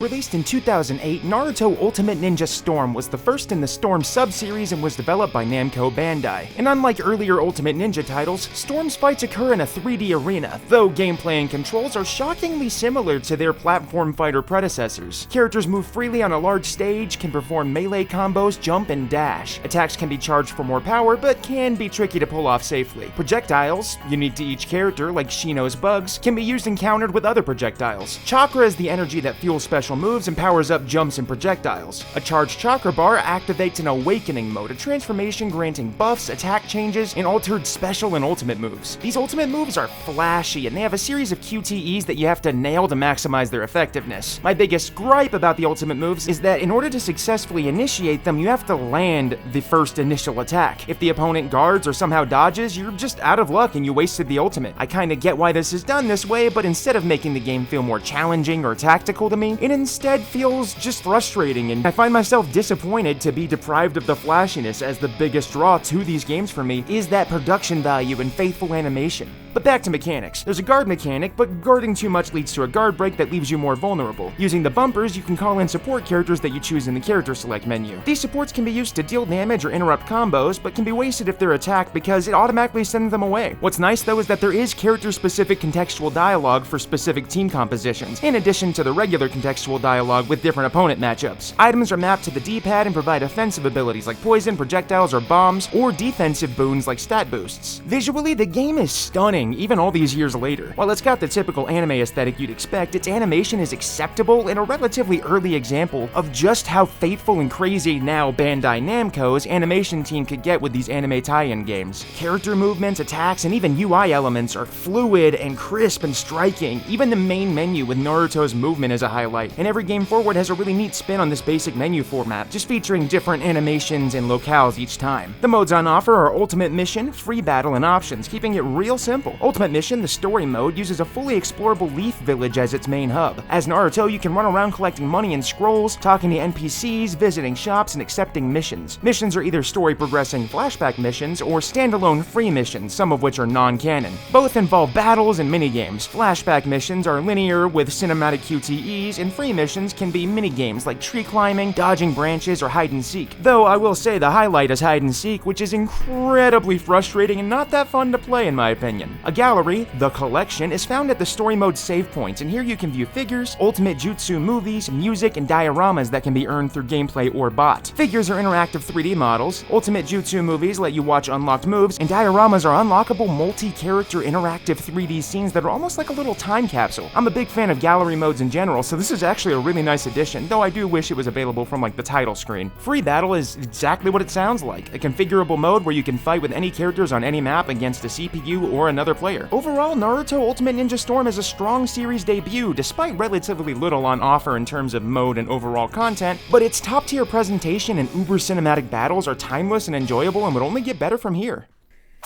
Released in 2008, Naruto Ultimate Ninja Storm was the first in the Storm sub-series and was developed by Namco Bandai. And unlike earlier Ultimate Ninja titles, Storm's fights occur in a 3D arena, though gameplay and controls are shockingly similar to their platform fighter predecessors. Characters move freely on a large stage, can perform melee combos, jump, and dash. Attacks can be charged for more power, but can be tricky to pull off safely. Projectiles, unique to each character like Shino's bugs, can be used and countered with other projectiles. Chakra is the energy that fuels special moves and powers up jumps and projectiles. A charged chakra bar activates an awakening mode, a transformation granting buffs, attack changes, and altered special and ultimate moves. These ultimate moves are flashy, and they have a series of QTEs that you have to nail to maximize their effectiveness. My biggest gripe about the ultimate moves is that in order to successfully initiate them, you have to land the first initial attack. If the opponent guards or somehow dodges, you're just out of luck and you wasted the ultimate. I kinda get why this is done this way, but instead of making the game feel more challenging or tactical to me, it instead feels just frustrating, and I find myself disappointed to be deprived of the flashiness, as the biggest draw to these games for me is that production value and faithful animation. But back to mechanics. There's a guard mechanic, but guarding too much leads to a guard break that leaves you more vulnerable. Using the bumpers, you can call in support characters that you choose in the character select menu. These supports can be used to deal damage or interrupt combos, but can be wasted if they're attacked because it automatically sends them away. What's nice though is that there is character-specific contextual dialogue for specific team compositions, in addition to the regular contextual dialogue with different opponent matchups. Items are mapped to the D-pad and provide offensive abilities like poison, projectiles, or bombs, or defensive boons like stat boosts. Visually, the game is stunning, even all these years later. While it's got the typical anime aesthetic you'd expect, its animation is acceptable and a relatively early example of just how faithful and crazy now Bandai Namco's animation team could get with these anime tie-in games. Character movements, attacks, and even UI elements are fluid and crisp and striking. Even the main menu with Naruto's movement is a highlight, and every game forward has a really neat spin on this basic menu format, just featuring different animations and locales each time. The modes on offer are Ultimate Mission, Free Battle, and Options, keeping it real simple. Ultimate Mission, the story mode, uses a fully explorable Leaf Village as its main hub. As Naruto, you can run around collecting money and scrolls, talking to NPCs, visiting shops, and accepting missions. Missions are either story progressing flashback missions or standalone free missions, some of which are non-canon. Both involve battles and minigames. Flashback missions are linear with cinematic QTEs, and free missions can be minigames like tree climbing, dodging branches, or hide and seek. Though I will say the highlight is hide and seek, which is incredibly frustrating and not that fun to play in my opinion. A gallery, the collection, is found at the story mode save points, and here you can view figures, ultimate jutsu movies, music, and dioramas that can be earned through gameplay or bot. Figures are interactive 3D models, ultimate jutsu movies let you watch unlocked moves, and dioramas are unlockable multi-character interactive 3D scenes that are almost like a little time capsule. I'm a big fan of gallery modes in general, so this is actually a really nice addition, though I do wish it was available from like the title screen. Free Battle is exactly what it sounds like, a configurable mode where you can fight with any characters on any map against a CPU or another player. Overall, Naruto Ultimate Ninja Storm is a strong series debut, despite relatively little on offer in terms of mode and overall content, but its top-tier presentation and uber cinematic battles are timeless and enjoyable and would only get better from here.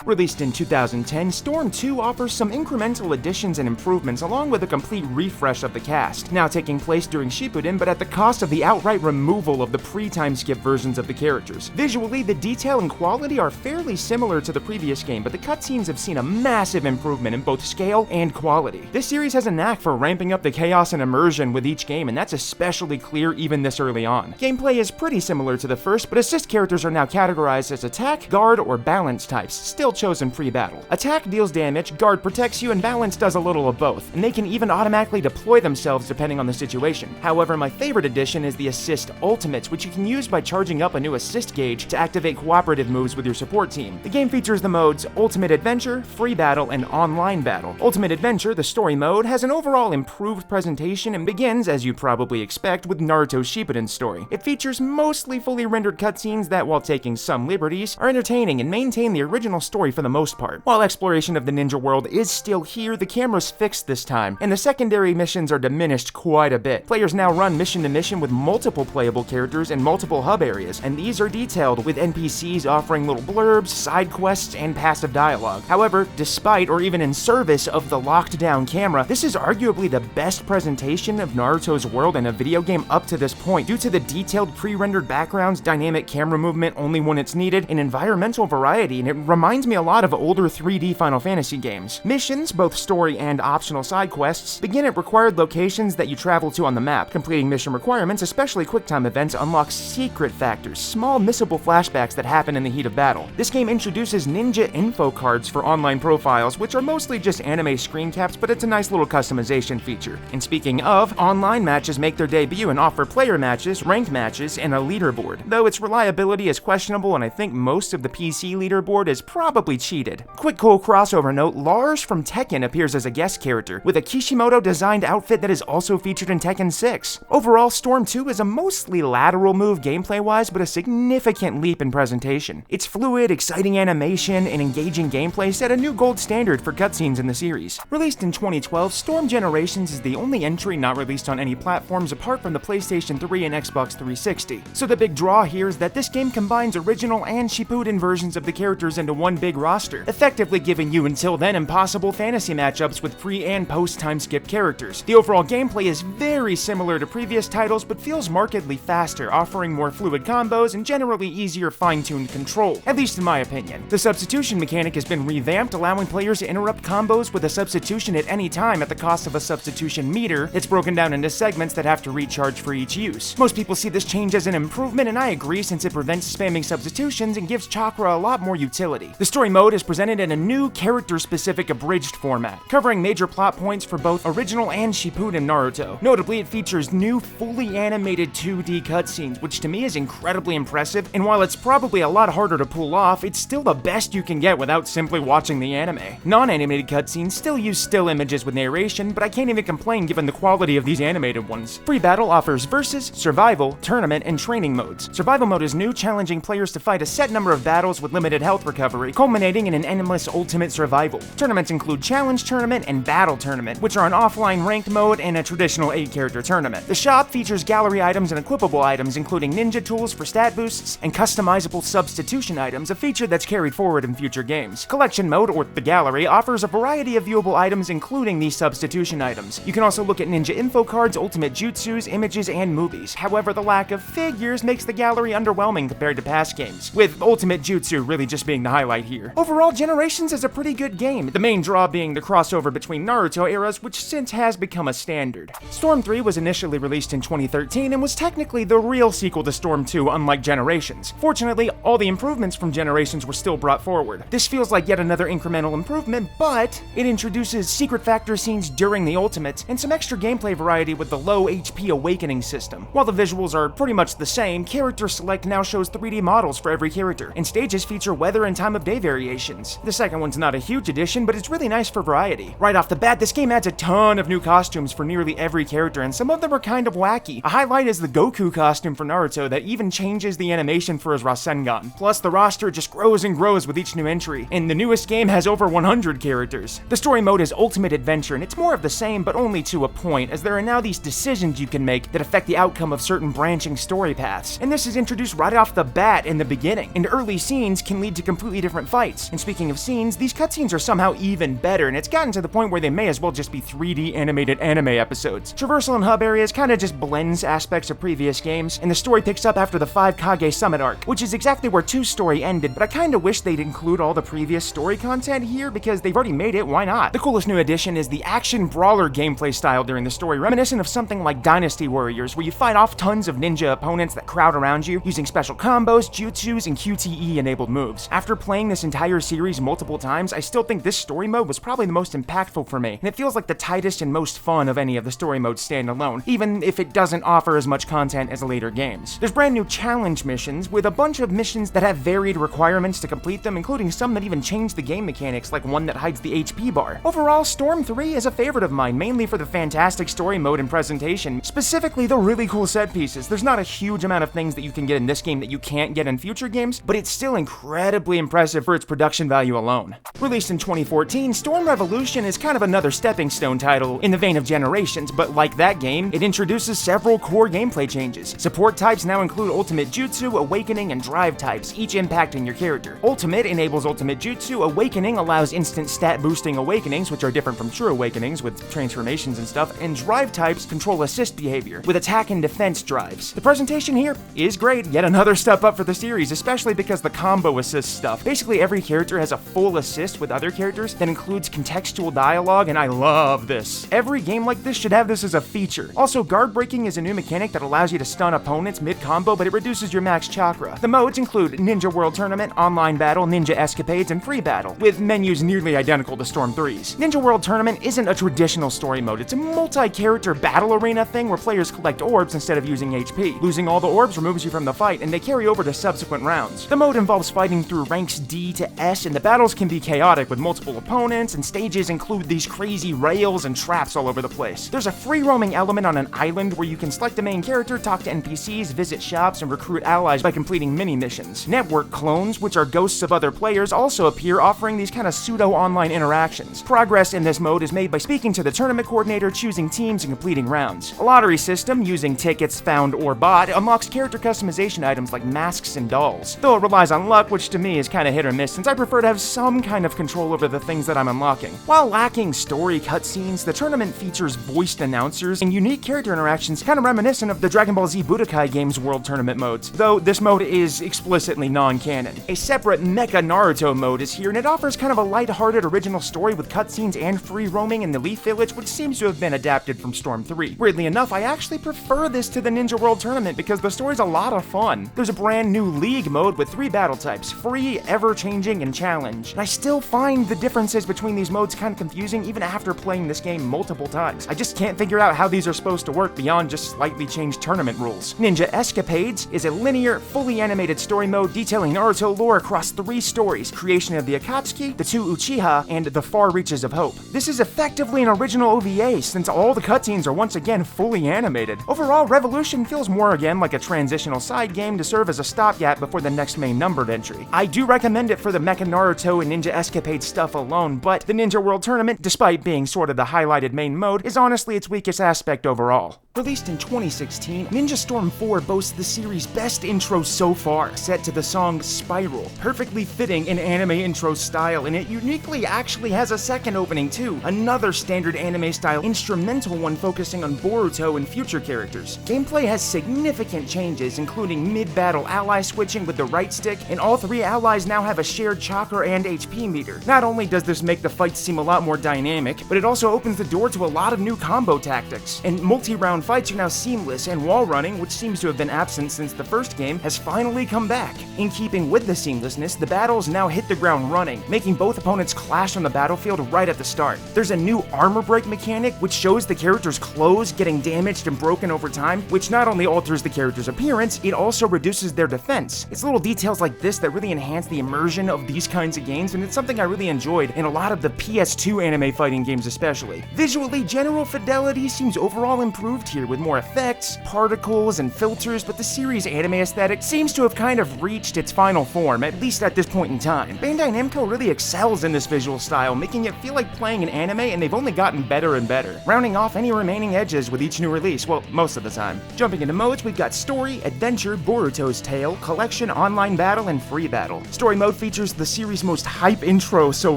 Released in 2010, Storm 2 offers some incremental additions and improvements along with a complete refresh of the cast, now taking place during Shippuden but at the cost of the outright removal of the pre-time skip versions of the characters. Visually, the detail and quality are fairly similar to the previous game, but the cutscenes have seen a massive improvement in both scale and quality. This series has a knack for ramping up the chaos and immersion with each game, and that's especially clear even this early on. Gameplay is pretty similar to the first, but assist characters are now categorized as attack, guard, or balance types, still chosen pre-battle. Attack deals damage, guard protects you, and balance does a little of both, and they can even automatically deploy themselves depending on the situation. However, my favorite addition is the assist ultimates, which you can use by charging up a new assist gauge to activate cooperative moves with your support team. The game features the modes Ultimate Adventure, Free Battle, and Online Battle. Ultimate Adventure, the story mode, has an overall improved presentation and begins, as you'd probably expect, with Naruto Shippuden's story. It features mostly fully rendered cutscenes that, while taking some liberties, are entertaining and maintain the original story for the most part. While exploration of the ninja world is still here, the camera's fixed this time, and the secondary missions are diminished quite a bit. Players now run mission to mission with multiple playable characters and multiple hub areas, and these are detailed with NPCs offering little blurbs, side quests, and passive dialogue. However, despite or even in service of the locked down camera, this is arguably the best presentation of Naruto's world in a video game up to this point due to the detailed pre-rendered backgrounds, dynamic camera movement only when it's needed, and environmental variety, and it reminds reminds me a lot of older 3D Final Fantasy games. Missions, both story and optional side quests, begin at required locations that you travel to on the map. Completing mission requirements, especially QuickTime events, unlock secret factors, small missable flashbacks that happen in the heat of battle. This game introduces ninja info cards for online profiles, which are mostly just anime screen caps, but it's a nice little customization feature. And speaking of, online matches make their debut and offer player matches, ranked matches, and a leaderboard, though its reliability is questionable and I think most of the PC leaderboard is probably cheated. Quick cool crossover note, Lars from Tekken appears as a guest character, with a Kishimoto-designed outfit that is also featured in Tekken 6. Overall, Storm 2 is a mostly lateral move gameplay-wise, but a significant leap in presentation. Its fluid, exciting animation, and engaging gameplay set a new gold standard for cutscenes in the series. Released in 2012, Storm Generations is the only entry not released on any platforms apart from the PlayStation 3 and Xbox 360. So the big draw here is that this game combines original and Shippuden versions of the characters into one big roster, effectively giving you until then impossible fantasy matchups with pre- and post-time skip characters. The overall gameplay is very similar to previous titles, but feels markedly faster, offering more fluid combos and generally easier fine-tuned control, at least in my opinion. The substitution mechanic has been revamped, allowing players to interrupt combos with a substitution at any time at the cost of a substitution meter. It's broken down into segments that have to recharge for each use. Most people see this change as an improvement, and I agree, since it prevents spamming substitutions and gives chakra a lot more utility. The story mode is presented in a new character-specific abridged format, covering major plot points for both original and Shippuden Naruto. Notably, it features new fully animated 2D cutscenes, which to me is incredibly impressive, and while it's probably a lot harder to pull off, it's still the best you can get without simply watching the anime. Non-animated cutscenes still use still images with narration, but I can't even complain given the quality of these animated ones. Free Battle offers versus, survival, tournament, and training modes. Survival mode is new, challenging players to fight a set number of battles with limited health recovery, culminating in an endless ultimate survival. Tournaments include Challenge Tournament and Battle Tournament, which are an offline ranked mode and a traditional 8-character tournament. The shop features gallery items and equipable items, including ninja tools for stat boosts and customizable substitution items, a feature that's carried forward in future games. Collection mode, or the gallery, offers a variety of viewable items, including these substitution items. You can also look at ninja info cards, ultimate jutsus, images, and movies. However, the lack of figures makes the gallery underwhelming compared to past games, with ultimate jutsu really just being the highlight here. Overall, Generations is a pretty good game, the main draw being the crossover between Naruto eras, which since has become a standard. Storm 3 was initially released in 2013 and was technically the real sequel to Storm 2, unlike Generations. Fortunately, all the improvements from Generations were still brought forward. This feels like yet another incremental improvement, but it introduces secret factor scenes during the ultimates and some extra gameplay variety with the low HP awakening system. While the visuals are pretty much the same, Character Select now shows 3D models for every character, and stages feature weather and time of day variations. The second one's not a huge addition, but it's really nice for variety. Right off the bat, this game adds a ton of new costumes for nearly every character, and some of them are kind of wacky. A highlight is the Goku costume for Naruto that even changes the animation for his Rasengan. Plus, the roster just grows and grows with each new entry, and the newest game has over 100 characters. The story mode is Ultimate Adventure, and it's more of the same, but only to a point, as there are now these decisions you can make that affect the outcome of certain branching story paths. And this is introduced right off the bat in the beginning, and early scenes can lead to completely different fights. And speaking of scenes, these cutscenes are somehow even better, and it's gotten to the point where they may as well just be 3D animated anime episodes. Traversal and hub areas kinda just blends aspects of previous games, and the story picks up after the 5 Kage Summit arc, which is exactly where 2's story ended, but I kinda wish they'd include all the previous story content here because they've already made it, why not? The coolest new addition is the action brawler gameplay style during the story, reminiscent of something like Dynasty Warriors, where you fight off tons of ninja opponents that crowd around you, using special combos, jutsus, and QTE-enabled moves. After playing this entire series multiple times, I still think this story mode was probably the most impactful for me, and it feels like the tightest and most fun of any of the story modes standalone, even if it doesn't offer as much content as later games. There's brand new challenge missions, with a bunch of missions that have varied requirements to complete them, including some that even change the game mechanics, like one that hides the HP bar. Overall, Storm 3 is a favorite of mine, mainly for the fantastic story mode and presentation, specifically the really cool set pieces. There's not a huge amount of things that you can get in this game that you can't get in future games, but it's still incredibly impressive for its production value alone. Released in 2014, Storm Revolution is kind of another stepping stone title in the vein of Generations, but like that game, it introduces several core gameplay changes. Support types now include Ultimate Jutsu, Awakening, and Drive types, each impacting your character. Ultimate enables Ultimate Jutsu, Awakening allows instant stat boosting awakenings, which are different from true awakenings with transformations and stuff, and Drive types control assist behavior, with attack and defense drives. The presentation here is great, yet another step up for the series, especially because the combo assist stuff. Basically Basically, every character has a full assist with other characters that includes contextual dialogue, and I love this. Every game like this should have this as a feature. Also, guard breaking is a new mechanic that allows you to stun opponents mid-combo, but it reduces your max chakra. The modes include Ninja World Tournament, Online Battle, Ninja Escapades, and Free Battle, with menus nearly identical to Storm 3's. Ninja World Tournament isn't a traditional story mode, it's a multi-character battle arena thing where players collect orbs instead of using HP. Losing all the orbs removes you from the fight, and they carry over to subsequent rounds. The mode involves fighting through ranks D to S, and the battles can be chaotic with multiple opponents, and stages include these crazy rails and traps all over the place. There's a free roaming element on an island where you can select a main character, talk to NPCs, visit shops, and recruit allies by completing mini-missions. Network clones, which are ghosts of other players, also appear, offering these kind of pseudo-online interactions. Progress in this mode is made by speaking to the tournament coordinator, choosing teams, and completing rounds. A lottery system, using tickets found or bought, unlocks character customization items like masks and dolls, though it relies on luck, which to me is kind of hit or miss since I prefer to have some kind of control over the things that I'm unlocking. While lacking story cutscenes, the tournament features voiced announcers and unique character interactions kind of reminiscent of the Dragon Ball Z Budokai game's world tournament modes, though this mode is explicitly non-canon. A separate Mecha Naruto mode is here, and it offers kind of a light-hearted original story with cutscenes and free roaming in the Leaf Village, which seems to have been adapted from Storm 3. Weirdly enough, I actually prefer this to the Ninja World Tournament because the story's a lot of fun. There's a brand new League mode with 3 battle types, free, ever-changing, and challenge. And I still find the differences between these modes kind of confusing even after playing this game multiple times. I just can't figure out how these are supposed to work beyond just slightly changed tournament rules. Ninja Escapades is a linear, fully animated story mode detailing Naruto lore across 3 stories: creation of the Akatsuki, the 2 Uchiha, and the Far Reaches of Hope. This is effectively an original OVA since all the cutscenes are once again fully animated. Overall, Revolution feels more again like a transitional side game to serve as a stopgap before the next main numbered entry. I do recommend it for the Mecha Naruto and Ninja Escapade stuff alone, but the Ninja World Tournament, despite being sort of the highlighted main mode, is honestly its weakest aspect overall. Released in 2016, Ninja Storm 4 boasts the series' best intro so far, set to the song Spiral, perfectly fitting an anime intro style, and it uniquely actually has a second opening too, another standard anime style instrumental one focusing on Boruto and future characters. Gameplay has significant changes, including mid-battle ally switching with the right stick, and all 3 allies now have a shared chakra and HP meter. Not only does this make the fights seem a lot more dynamic, but it also opens the door to a lot of new combo tactics, and multi-round fights are now seamless, and wall running, which seems to have been absent since the first game, has finally come back. In keeping with the seamlessness, the battles now hit the ground running, making both opponents clash on the battlefield right at the start. There's a new armor break mechanic, which shows the character's clothes getting damaged and broken over time, which not only alters the character's appearance, it also reduces their defense. It's little details like this that really enhance the immersion of these kinds of games, and it's something I really enjoyed in a lot of the PS2 anime fighting games especially. Visually, general fidelity seems overall improved here with more effects, particles, and filters, but the series' anime aesthetic seems to have kind of reached its final form, at least at this point in time. Bandai Namco really excels in this visual style, making it feel like playing an anime, and they've only gotten better and better, rounding off any remaining edges with each new release, well, most of the time. Jumping into modes, we've got Story, Adventure, Boruto's Tale, Collection, Online Battle, and Free Battle. Story mode features the series' most hype intro so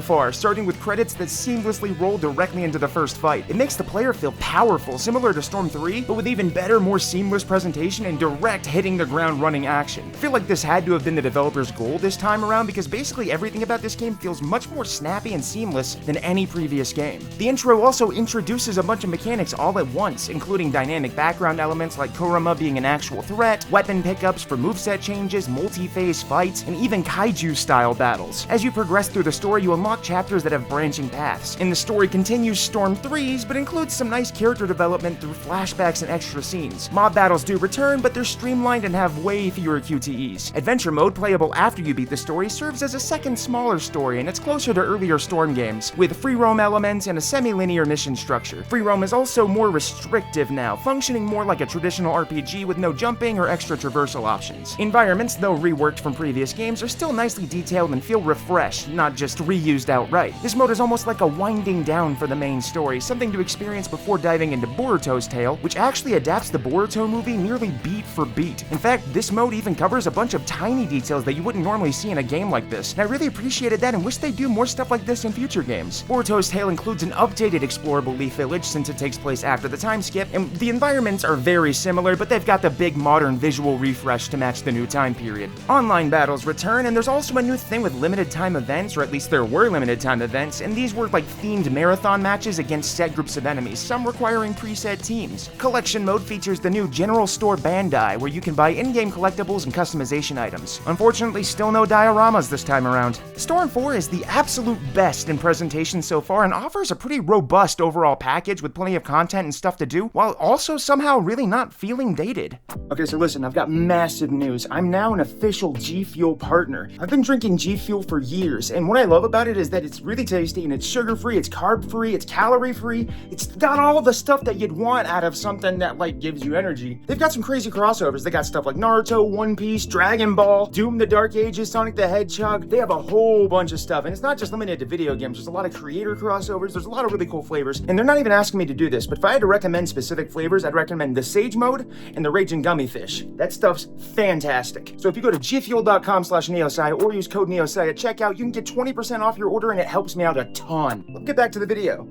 far, starting with credits that seamlessly roll directly into the first fight. It makes the player feel powerful, similar to Storm 3, but with even better, more seamless presentation and direct hitting the ground running action. I feel like this had to have been the developer's goal this time around because basically everything about this game feels much more snappy and seamless than any previous game. The intro also introduces a bunch of mechanics all at once, including dynamic background elements like Kurama being an actual threat, weapon pickups for moveset changes, multi-phase fights, and even kaiju-style battles. As you progress through the story, you unlock chapters that have branching paths, and the story continues Storm 3's, but includes some nice character development through flashbacks and extra scenes. Mob battles do return, but they're streamlined and have way fewer QTEs. Adventure mode, playable after you beat the story, serves as a second smaller story, and it's closer to earlier Storm games, with free roam elements and a semi-linear mission structure. Free roam is also more restrictive now, functioning more like a traditional RPG with no jumping or extra traversal options. Environments, though reworked from previous games, are still nicely detailed and feel refreshed, not just reused outright. This mode is almost like a winding down for the main story, something to experience before diving into Boruto's Tale, which which actually adapts the Boruto movie nearly beat for beat. In fact, this mode even covers a bunch of tiny details that you wouldn't normally see in a game like this, and I really appreciated that and wish they do more stuff like this in future games. Boruto's tale includes an updated explorable Leaf Village since it takes place after the time skip, and the environments are very similar, but they've got the big modern visual refresh to match the new time period. Online battles return, and there's also a new thing with limited time events, or at least there were limited time events, and these were like themed marathon matches against set groups of enemies, some requiring preset teams. Collection mode features the new General Store Bandai, where you can buy in-game collectibles and customization items. Unfortunately, still no dioramas this time around. Storm 4 is the absolute best in presentation so far and offers a pretty robust overall package with plenty of content and stuff to do, while also somehow really not feeling dated. Okay, so listen, I've got massive news. I'm now an official G Fuel partner. I've been drinking G Fuel for years, and what I love about it is that it's really tasty and it's sugar-free, it's carb-free, it's calorie-free, it's got all the stuff that you'd want out of something that, like, gives you energy. They've got some crazy crossovers. They got stuff like Naruto, One Piece, Dragon Ball, Doom the Dark Ages, Sonic the Hedgehog. They have a whole bunch of stuff, and it's not just limited to video games. There's a lot of creator crossovers, there's a lot of really cool flavors, and they're not even asking me to do this, but if I had to recommend specific flavors, I'd recommend the Sage Mode and the Raging Gummy Fish. That stuff's fantastic. So if you go to gfuel.com/neosci or use code neosci at checkout, you can get 20% off your order, and it helps me out a ton. Let's get back to the video.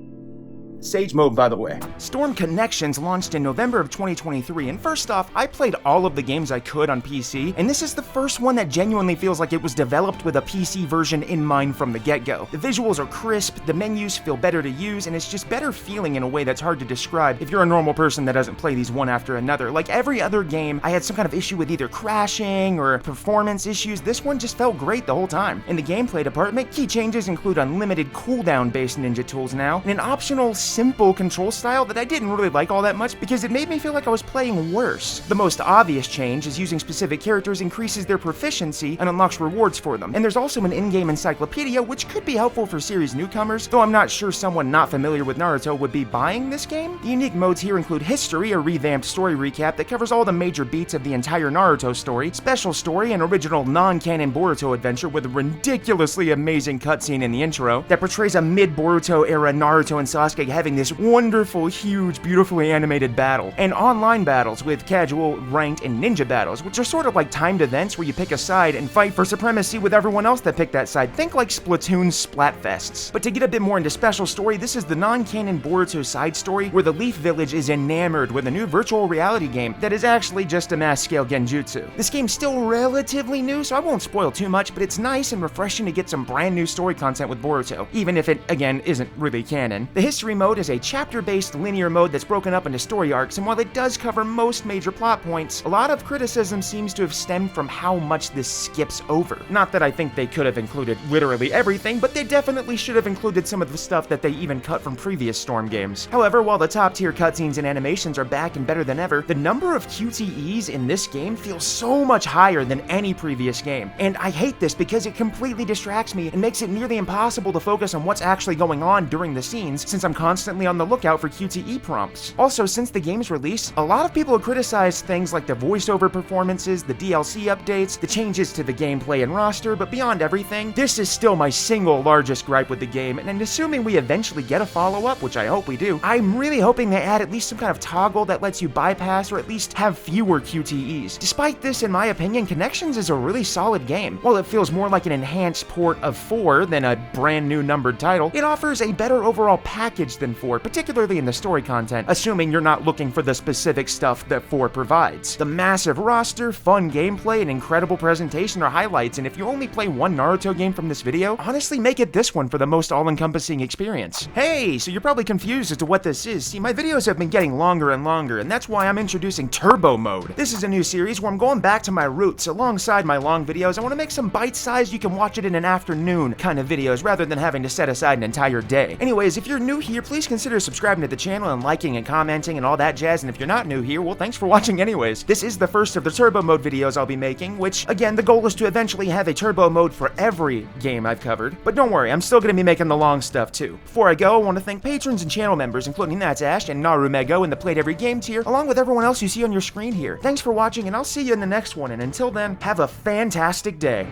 Sage Mode, by the way. Storm Connections launched in November of 2023, and first off, I played all of the games I could on PC, and this is the first one that genuinely feels like it was developed with a PC version in mind from the get-go. The visuals are crisp, the menus feel better to use, and it's just better feeling in a way that's hard to describe if you're a normal person that doesn't play these one after another. Like every other game, I had some kind of issue with either crashing or performance issues. This one just felt great the whole time. In the gameplay department, key changes include unlimited cooldown-based ninja tools now, and an optional simple control style that I didn't really like all that much because it made me feel like I was playing worse. The most obvious change is using specific characters increases their proficiency and unlocks rewards for them. And there's also an in-game encyclopedia which could be helpful for series newcomers, though I'm not sure someone not familiar with Naruto would be buying this game. The unique modes here include History, a revamped story recap that covers all the major beats of the entire Naruto story, Special Story, an original non-canon Boruto adventure with a ridiculously amazing cutscene in the intro that portrays a mid-Boruto era Naruto and Sasuke having this wonderful, huge, beautifully animated battle, and online battles with casual, ranked, and ninja battles, which are sort of like timed events where you pick a side and fight for supremacy with everyone else that picked that side. Think like Splatoon Splatfests. But to get a bit more into Special Story, this is the non-canon Boruto side story where the Leaf Village is enamored with a new virtual reality game that is actually just a mass-scale genjutsu. This game's still relatively new, so I won't spoil too much, but it's nice and refreshing to get some brand new story content with Boruto, even if it, again, isn't really canon. The History mode is a chapter-based linear mode that's broken up into story arcs, and while it does cover most major plot points, a lot of criticism seems to have stemmed from how much this skips over. Not that I think they could have included literally everything, but they definitely should have included some of the stuff that they even cut from previous Storm games. However, while the top-tier cutscenes and animations are back and better than ever, the number of QTEs in this game feels so much higher than any previous game. And I hate this because it completely distracts me and makes it nearly impossible to focus on what's actually going on during the scenes, since I'm constantly on the lookout for QTE prompts. Also, since the game's release, a lot of people have criticized things like the voiceover performances, the DLC updates, the changes to the gameplay and roster, but beyond everything, this is still my single largest gripe with the game, and assuming we eventually get a follow-up, which I hope we do, I'm really hoping they add at least some kind of toggle that lets you bypass or at least have fewer QTEs. Despite this, in my opinion, Connections is a really solid game. While it feels more like an enhanced port of 4 than a brand new numbered title, it offers a better overall package than 4, particularly in the story content, assuming you're not looking for the specific stuff that 4 provides. The massive roster, fun gameplay, and incredible presentation are highlights, and if you only play one Naruto game from this video, honestly make it this one for the most all-encompassing experience. Hey, so you're probably confused as to what this is. See, my videos have been getting longer and longer, and that's why I'm introducing Turbo Mode. This is a new series where I'm going back to my roots. Alongside my long videos, I want to make some bite-sized, you can watch it in an afternoon kind of videos rather than having to set aside an entire day. Anyways, if you're new here, please consider subscribing to the channel and liking and commenting and all that jazz, and if you're not new here, well, thanks for watching anyways. This is the first of the Turbo Mode videos I'll be making, which, again, the goal is to eventually have a Turbo Mode for every game I've covered, but don't worry, I'm still going to be making the long stuff too. Before I go, I want to thank patrons and channel members, including That's Ash and Narumego in the Played Every Game tier, along with everyone else you see on your screen here. Thanks for watching, and I'll see you in the next one, and until then, have a fantastic day.